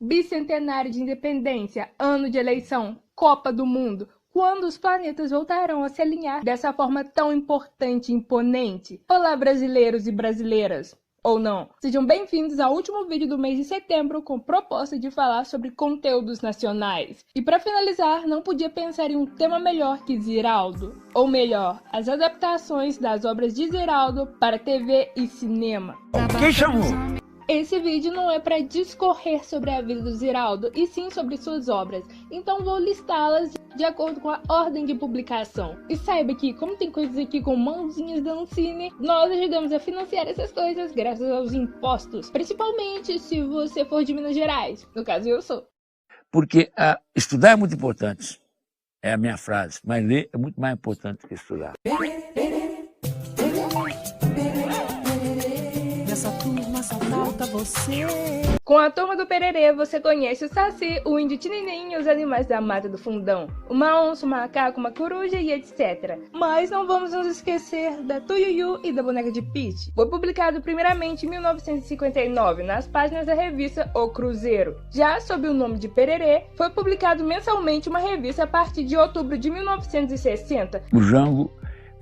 Bicentenário de independência, ano de eleição, Copa do Mundo. Quando os planetas voltarão a se alinhar dessa forma tão importante e imponente? Olá, brasileiros e brasileiras! Ou não. Sejam bem-vindos ao último vídeo do mês de setembro com proposta de falar sobre conteúdos nacionais. E para finalizar, não podia pensar em um tema melhor que Ziraldo. Ou melhor, as adaptações das obras de Ziraldo para TV e cinema. Quem chamou? Esse vídeo não é para discorrer sobre a vida do Ziraldo, e sim sobre suas obras, então vou listá-las de acordo com a ordem de publicação. E saiba que, como tem coisas aqui com mãozinhas da Ancine, nós ajudamos a financiar essas coisas graças aos impostos, principalmente se você for de Minas Gerais, no caso eu sou. Porque estudar é muito importante, é a minha frase, mas ler é muito mais importante que estudar. Nessa turma só falta você. Com a turma do Pererê, você conhece o Saci, o índio Tininim e os animais da Mata do Fundão. Uma onça, um macaco, uma coruja e etc. Mas não vamos nos esquecer da Tuiuiu e da boneca de Pete. Foi publicado primeiramente em 1959 nas páginas da revista O Cruzeiro. Já sob o nome de Pererê, foi publicado mensalmente uma revista a partir de outubro de 1960. O Jango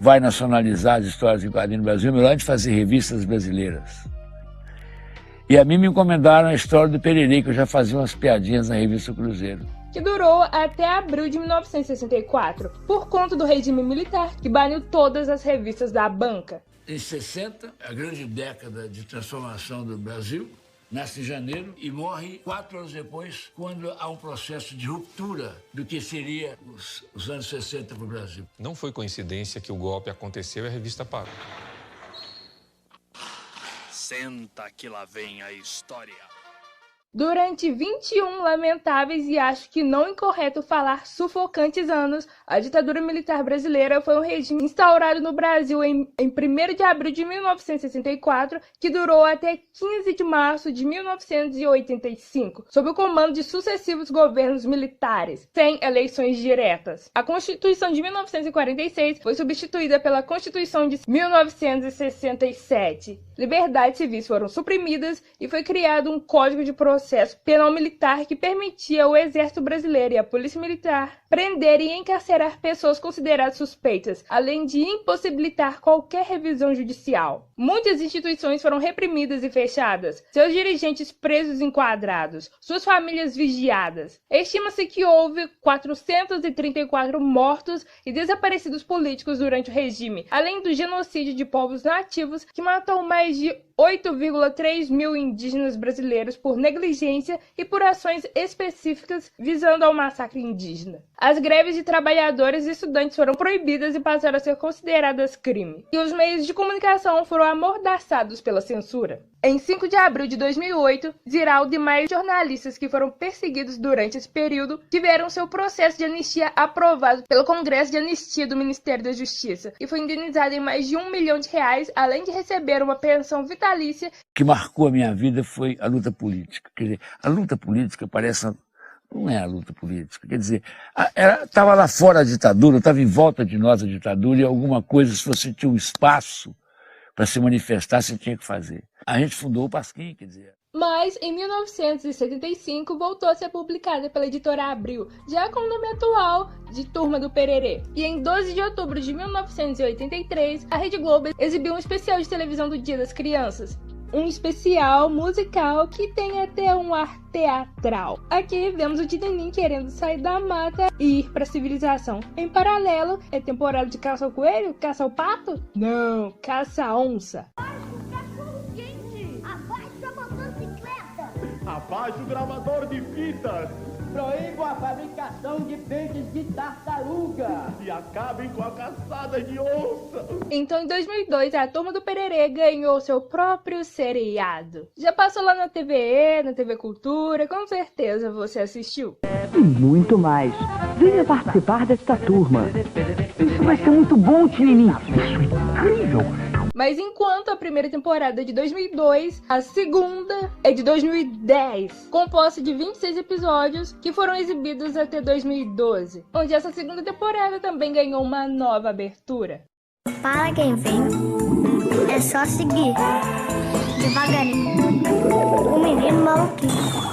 vai nacionalizar as histórias em quadrinhos no Brasil, melhor de fazer revistas brasileiras. E a mim me encomendaram a história do Pererê, que eu já fazia umas piadinhas na revista Cruzeiro. Que durou até abril de 1964, por conta do regime militar, que baniu todas as revistas da banca. Em 60, a grande década de transformação do Brasil, nasce em janeiro e morre 4 anos depois, quando há um processo de ruptura do que seria os anos 60 para o Brasil. Não foi coincidência que o golpe aconteceu e a revista parou. Senta que lá vem a história. Durante 21 lamentáveis e acho que não incorreto falar sufocantes anos, a ditadura militar brasileira foi um regime instaurado no Brasil em 1º de abril de 1964, que durou até 15 de março de 1985, sob o comando de sucessivos governos militares, sem eleições diretas. A Constituição de 1946 foi substituída pela Constituição de 1967. Liberdades civis foram suprimidas e foi criado um Código de Processo Penal Militar que permitia ao Exército Brasileiro e à Polícia Militar prender e encarcerar pessoas consideradas suspeitas, além de impossibilitar qualquer revisão judicial. Muitas instituições foram reprimidas e fechadas, seus dirigentes presos e enquadrados, suas famílias vigiadas. Estima-se que houve 434 mortos e desaparecidos políticos durante o regime, além do genocídio de povos nativos que matou mais de 8,3 mil indígenas brasileiros por negligência e por ações específicas visando ao massacre indígena. As greves de trabalhadores e estudantes foram proibidas e passaram a ser consideradas crime. E os meios de comunicação foram amordaçados pela censura. Em 5 de abril de 2008, Ziraldo e mais jornalistas que foram perseguidos durante esse período tiveram seu processo de anistia aprovado pelo Congresso de Anistia do Ministério da Justiça e foi indenizado em mais de R$1 milhão, além de receber uma pensão vitalícia. O que marcou a minha vida foi a luta política. Quer dizer, a luta política não é a luta política. Quer dizer, estava lá fora a ditadura, estava em volta de nós a ditadura e alguma coisa, se você tinha um espaço para se manifestar, você tinha que fazer. A gente fundou o Pasquim, quer dizer. Mas, em 1975, voltou a ser publicada pela editora Abril, já com o nome atual de Turma do Pererê. E em 12 de outubro de 1983, a Rede Globo exibiu um especial de televisão do Dia das Crianças. Um especial musical que tem até um ar teatral. Aqui vemos o Tininim querendo sair da mata e ir para a civilização. Em paralelo, é temporada de caça ao coelho? Caça ao pato? Não, caça à onça. Abaixe o gravador de fitas! Proíbo a fabricação de peixes de tartaruga! E acabem com a caçada de onça! Então, em 2002, a Turma do Pererê ganhou seu próprio seriado. Já passou lá na TVE, na TV Cultura, com certeza você assistiu. E muito mais. Venha participar desta turma. Isso vai ser muito bom, Tininim. Isso é incrível! Mas enquanto a primeira temporada é de 2002, a segunda é de 2010, composta de 26 episódios que foram exibidos até 2012, onde essa segunda temporada também ganhou uma nova abertura. Para quem vem, é só seguir devagarinho. O menino maluquinho.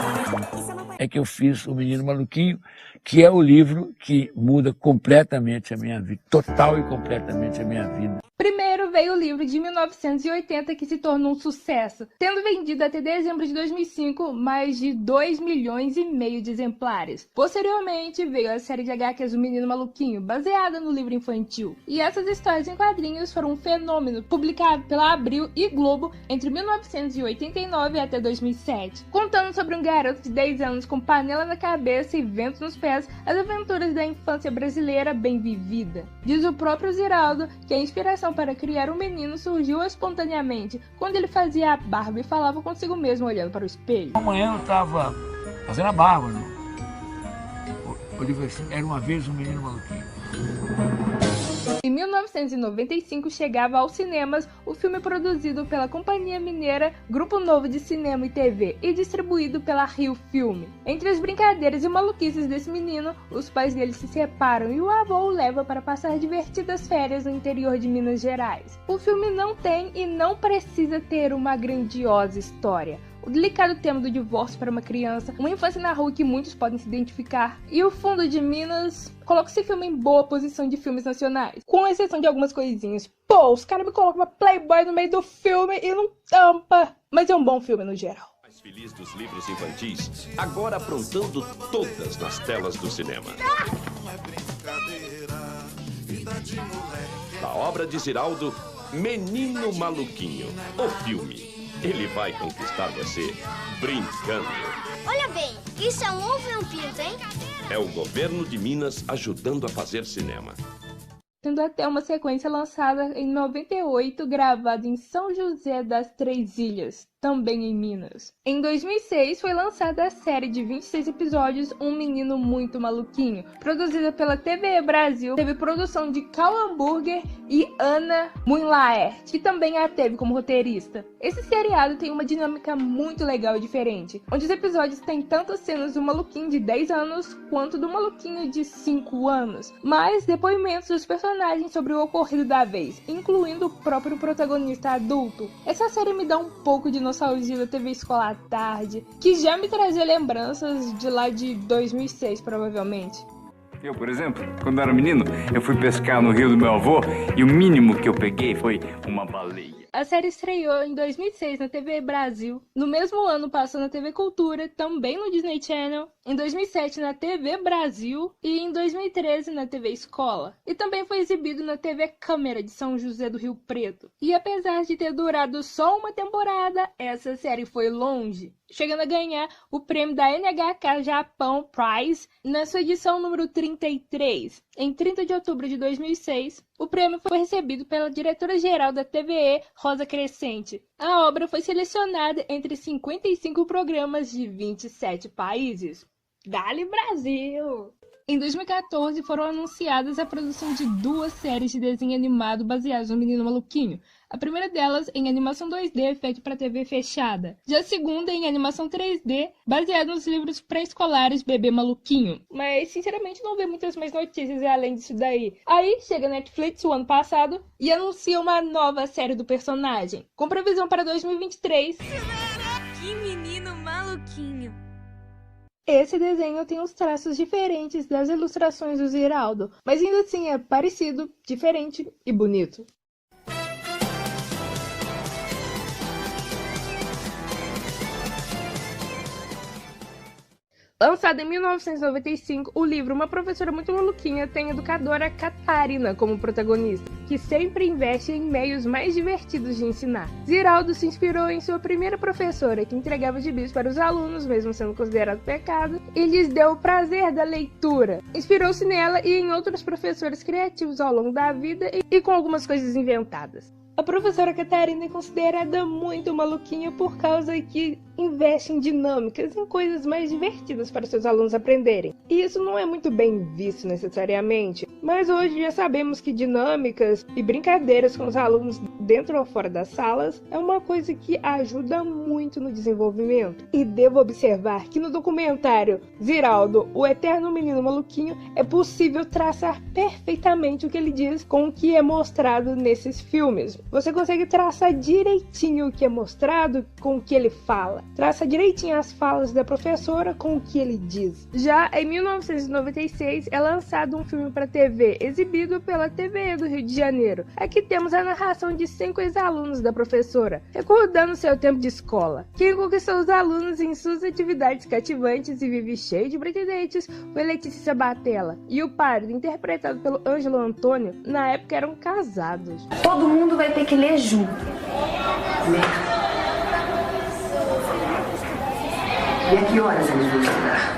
é que eu fiz O Menino Maluquinho, que é o livro que muda completamente a minha vida, total e completamente a minha vida. Primeiro veio o livro de 1980, que se tornou um sucesso, tendo vendido até dezembro de 2005 mais de 2,5 milhões de exemplares. Posteriormente veio a série de HQs O Menino Maluquinho, baseada no livro infantil. E essas histórias em quadrinhos foram um fenômeno, publicado pela Abril e Globo entre 1989 até 2007. Contando sobre um garoto de 10 anos com panela na cabeça e vento nos pés, as aventuras da infância brasileira bem vivida. Diz o próprio Ziraldo que a inspiração para criar um menino surgiu espontaneamente, quando ele fazia a barba e falava consigo mesmo olhando para o espelho. Amanhã eu estava fazendo a barba, não? O livro assim, Era Uma Vez um Menino Maluquinho. Em 1995 chegava aos cinemas o filme produzido pela companhia mineira Grupo Novo de Cinema e TV e distribuído pela Rio Filme. Entre as brincadeiras e maluquices desse menino, os pais dele se separam e o avô o leva para passar divertidas férias no interior de Minas Gerais. O filme não tem e não precisa ter uma grandiosa história. O delicado tema do divórcio para uma criança, uma infância na rua que muitos podem se identificar, e o fundo de Minas coloca esse filme em boa posição de filmes nacionais, com exceção de algumas coisinhas. Pô, os caras me colocam uma Playboy no meio do filme e não tampa, mas é um bom filme no geral. Mais feliz dos livros infantis, agora aprontando todas nas telas do cinema. A obra de Ziraldo, Menino Maluquinho, o filme. Ele vai conquistar você brincando. Olha bem, isso é um ovo e um pinto, hein? É o governo de Minas ajudando a fazer cinema. Tendo até uma sequência lançada em 98, gravada em São José das Três Ilhas, também em Minas. Em 2006 foi lançada a série de 26 episódios Um Menino Muito Maluquinho, produzida pela TVE Brasil, teve produção de Cal Hamburger e Ana Munlaert, que também a teve como roteirista. Esse seriado tem uma dinâmica muito legal e diferente, onde os episódios têm tantas cenas do maluquinho de 10 anos quanto do maluquinho de 5 anos, mas depoimentos dos personagens sobre o ocorrido da vez, incluindo o próprio protagonista adulto. Essa série me dá um pouco de nostalgia da TV Escola à Tarde, que já me trazia lembranças de lá de 2006, provavelmente. Eu, por exemplo, quando era menino, eu fui pescar no rio do meu avô e o mínimo que eu peguei foi uma baleia. A série estreou em 2006 na TV Brasil. No mesmo ano passou na TV Cultura, também no Disney Channel. Em 2007 na TV Brasil e em 2013 na TV Escola. E também foi exibido na TV Câmara de São José do Rio Preto. E apesar de ter durado só uma temporada, essa série foi longe, chegando a ganhar o prêmio da NHK Japão Prize na sua edição número 33. Em 30 de outubro de 2006, o prêmio foi recebido pela diretora-geral da TVE, Rosa Crescente. A obra foi selecionada entre 55 programas de 27 países. Dale Brasil! Em 2014 foram anunciadas a produção de 2 séries de desenho animado baseadas no Menino Maluquinho. A primeira delas em animação 2D feita para TV fechada. Já a segunda em animação 3D, baseada nos livros pré-escolares Bebê Maluquinho. Mas sinceramente não vi muitas mais notícias além disso daí. Aí chega a Netflix o ano passado e anuncia uma nova série do personagem, com previsão para 2023. Que menino maluquinho! Esse desenho tem os traços diferentes das ilustrações do Ziraldo, mas ainda assim é parecido, diferente e bonito. Lançado em 1995, o livro Uma Professora Muito Maluquinha tem a educadora Catarina como protagonista, que sempre investe em meios mais divertidos de ensinar. Ziraldo se inspirou em sua primeira professora, que entregava gibis para os alunos, mesmo sendo considerado pecado, e lhes deu o prazer da leitura. Inspirou-se nela e em outros professores criativos ao longo da vida e com algumas coisas inventadas. A professora Catarina é considerada muito maluquinha por causa que investe em dinâmicas, em coisas mais divertidas para seus alunos aprenderem. E isso não é muito bem visto necessariamente, mas hoje já sabemos que dinâmicas e brincadeiras com os alunos dentro ou fora das salas é uma coisa que ajuda muito no desenvolvimento. E devo observar que no documentário Ziraldo, o Eterno Menino Maluquinho, é possível traçar perfeitamente o que ele diz com o que é mostrado nesses filmes. Você consegue traçar direitinho o que é mostrado com o que ele fala. traça direitinho as falas da professora com o que ele diz. Já em 1996 é lançado um filme para TV, exibido pela TVE do Rio de Janeiro. Aqui temos a narração de 5 ex-alunos da professora, recordando seu tempo de escola. Quem conquistou os alunos em suas atividades cativantes e vive cheio de pretendentes foi Letícia Sabatella, e o padre, interpretado pelo Ângelo Antônio, na época eram casados. Todo mundo vai ter que ler junto. E a que horas eles vão estudar?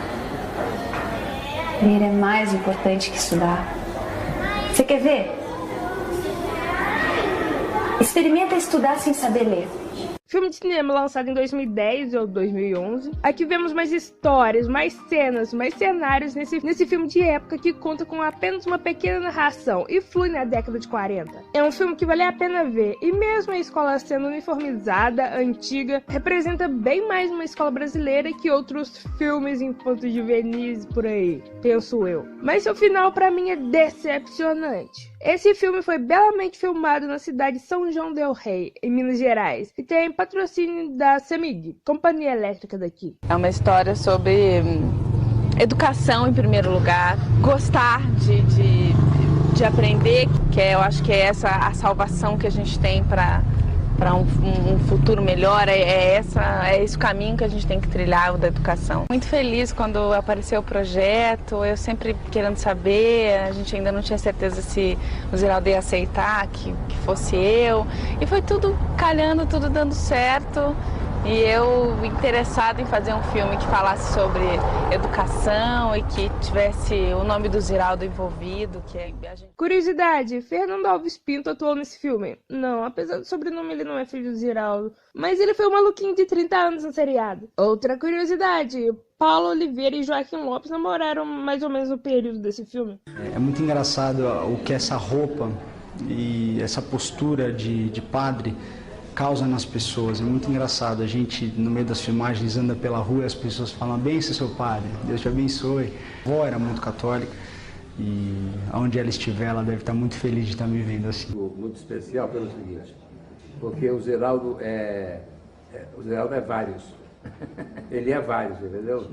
Ler é mais importante que estudar. Você quer ver? Experimenta estudar sem saber ler. Filme de cinema lançado em 2010 ou 2011. Aqui vemos mais histórias, mais cenas, mais cenários nesse filme de época que conta com apenas uma pequena narração e flui na década de 40. É um filme que vale a pena ver, e mesmo a escola sendo uniformizada, antiga, representa bem mais uma escola brasileira que outros filmes infanto-juvenis por aí, penso eu. Mas seu final pra mim é decepcionante. Esse filme foi belamente filmado na cidade de São João del Rei, em Minas Gerais, e tem patrocínio da CEMIG, companhia elétrica daqui. É uma história sobre educação em primeiro lugar, gostar de aprender, que eu acho que é essa a salvação que a gente tem para um futuro melhor, é esse o caminho que a gente tem que trilhar, o da educação. Muito feliz quando apareceu o projeto, eu sempre querendo saber, a gente ainda não tinha certeza se o Ziraldo ia aceitar que fosse eu, e foi tudo calhando, tudo dando certo. E eu interessado em fazer um filme que falasse sobre educação e que tivesse o nome do Ziraldo envolvido. Curiosidade, Fernando Alves Pinto atuou nesse filme. Não, apesar do sobrenome ele não é filho do Ziraldo, mas ele foi um maluquinho de 30 anos no seriado. Outra curiosidade, Paulo Oliveira e Joaquim Lopes namoraram mais ou menos no período desse filme. É muito engraçado o que essa roupa e essa postura de padre causa nas pessoas. É muito engraçado. A gente, no meio das filmagens, anda pela rua e as pessoas falam: benção, seu padre, Deus te abençoe. A avó era muito católica e onde ela estiver, ela deve estar muito feliz de estar me vendo assim. Muito especial pelo seguinte, porque o Ziraldo é vários. Ele é vários, entendeu?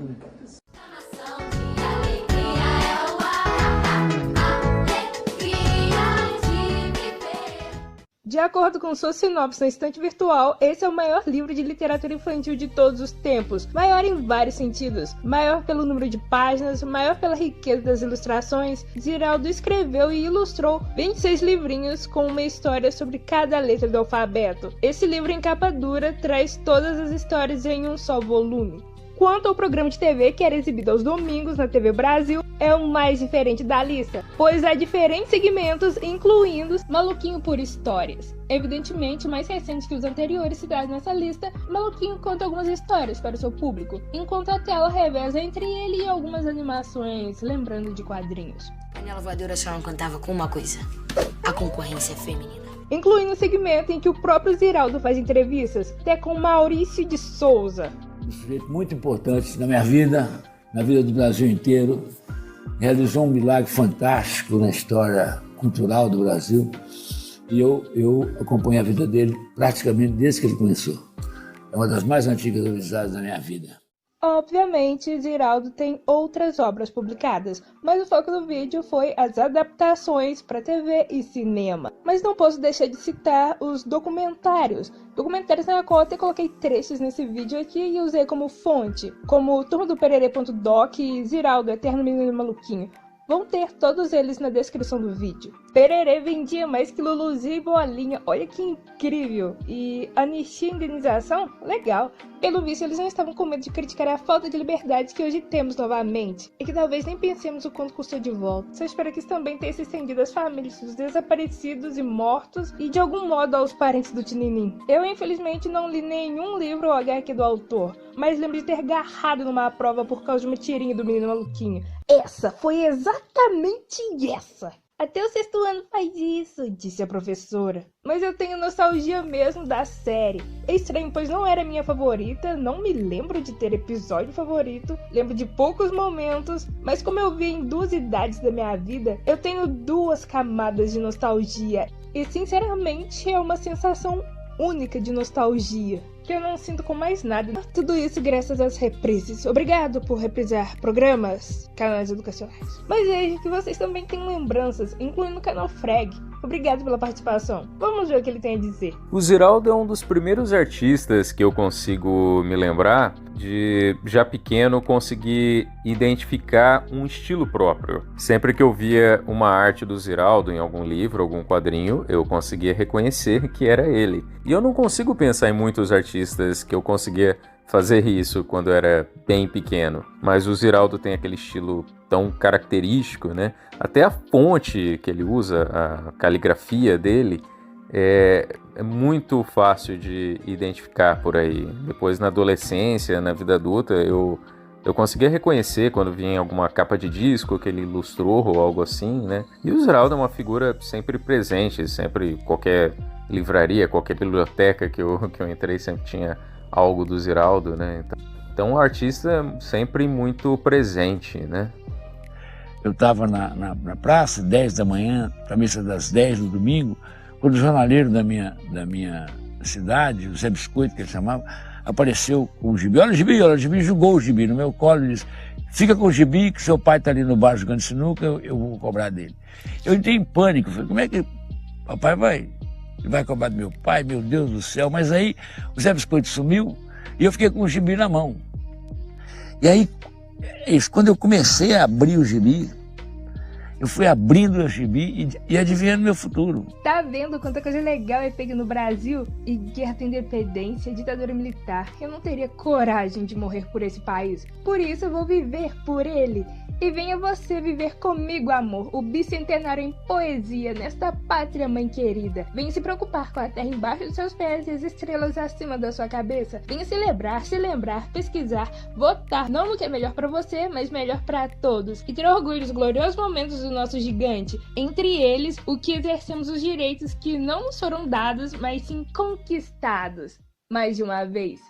De acordo com sua sinopse na estante virtual, esse é o maior livro de literatura infantil de todos os tempos. Maior em vários sentidos. Maior pelo número de páginas, maior pela riqueza das ilustrações. Ziraldo escreveu e ilustrou 26 livrinhos com uma história sobre cada letra do alfabeto. Esse livro em capa dura traz todas as histórias em um só volume. Quanto ao programa de TV que era exibido aos domingos na TV Brasil, é o mais diferente da lista, pois há diferentes segmentos, incluindo Maluquinho por Histórias. Evidentemente, mais recente que os anteriores citados nessa lista, Maluquinho conta algumas histórias para o seu público, enquanto a tela reveza entre ele e algumas animações, lembrando de quadrinhos. Panela voadora só não contava com uma coisa: a concorrência feminina. Incluindo o segmento em que o próprio Ziraldo faz entrevistas, até com Maurício de Souza. Um sujeito muito importante na minha vida, na vida do Brasil inteiro. Realizou um milagre fantástico na história cultural do Brasil. E eu acompanho a vida dele praticamente desde que ele começou. É uma das mais antigas amizades da minha vida. Obviamente, Ziraldo tem outras obras publicadas, mas o foco do vídeo foi as adaptações para TV e cinema. Mas não posso deixar de citar os documentários na qual até coloquei trechos nesse vídeo aqui e usei como fonte, como Turma do Pererê.doc e Ziraldo, Eterno Menino Maluquinho. Vão ter todos eles na descrição do vídeo. Pererê vendia mais que Luluzinho e Bolinha, olha que incrível! E anistia e indenização? Legal! Pelo visto, eles não estavam com medo de criticar a falta de liberdade que hoje temos novamente, e que talvez nem pensemos o quanto custou de volta. Só espero que isso também tenha se estendido às famílias dos desaparecidos e mortos, e de algum modo aos parentes do Tininim. Eu, infelizmente, não li nenhum livro ou HQ do autor, mas lembro de ter agarrado numa prova por causa de uma tirinha do Menino Maluquinho. Essa foi exatamente essa! Até o 6º ano faz isso, disse a professora. Mas eu tenho nostalgia mesmo da série. É estranho, pois não era minha favorita, não me lembro de ter episódio favorito, lembro de poucos momentos, mas como eu vi em 2 idades da minha vida, eu tenho 2 camadas de nostalgia. E sinceramente é uma sensação única de nostalgia. que eu não sinto com mais nada. Tudo isso graças às reprises. Obrigado por reprisar programas, canais educacionais. Mas vejo que vocês também têm lembranças, incluindo o canal Freg. Obrigado pela participação. Vamos ver o que ele tem a dizer. O Ziraldo é um dos primeiros artistas que eu consigo me lembrar de, já pequeno, conseguir identificar um estilo próprio. Sempre que eu via uma arte do Ziraldo em algum livro, algum quadrinho, eu conseguia reconhecer que era ele. E eu não consigo pensar em muitos artistas que eu conseguia fazer isso quando eu era bem pequeno. Mas o Ziraldo tem aquele estilo tão característico, né? Até a fonte que ele usa, a caligrafia dele, é muito fácil de identificar por aí. Depois, na adolescência, na vida adulta, eu conseguia reconhecer quando vinha em alguma capa de disco que ele ilustrou ou algo assim, né? E o Ziraldo é uma figura sempre presente, sempre qualquer livraria, qualquer biblioteca que eu entrei sempre tinha algo do Ziraldo, né? Então um artista sempre muito presente, né? Eu estava na praça, 10 da manhã, para a missa das 10 no domingo, quando o jornaleiro da minha cidade, o Zé Biscoito, que ele chamava, apareceu com o gibi. Olha o gibi, jogou o gibi no meu colo e disse: fica com o gibi, que seu pai está ali no bar jogando sinuca, eu vou cobrar dele. Eu entrei em pânico, falei: como é que papai vai cobrar do meu pai? Meu Deus do céu. Mas aí o Zé Biscoito sumiu e eu fiquei com o gibi na mão. E aí, quando eu comecei a abrir o gibi, eu fui abrindo o gibi e adivinhando meu futuro. Tá vendo quanta coisa legal é feita no Brasil? E guerra da independência, ditadura militar. Eu não teria coragem de morrer por esse país. Por isso eu vou viver por ele. E venha você viver comigo, amor, o bicentenário em poesia nesta pátria mãe querida. Venha se preocupar com a terra embaixo dos seus pés e as estrelas acima da sua cabeça. Venha celebrar, se lembrar, pesquisar, votar, não no que é melhor pra você, mas melhor pra todos. E ter orgulho dos gloriosos momentos do nosso gigante. Entre eles, o que exercemos os direitos que não nos foram dados, mas sim conquistados. Mais de uma vez.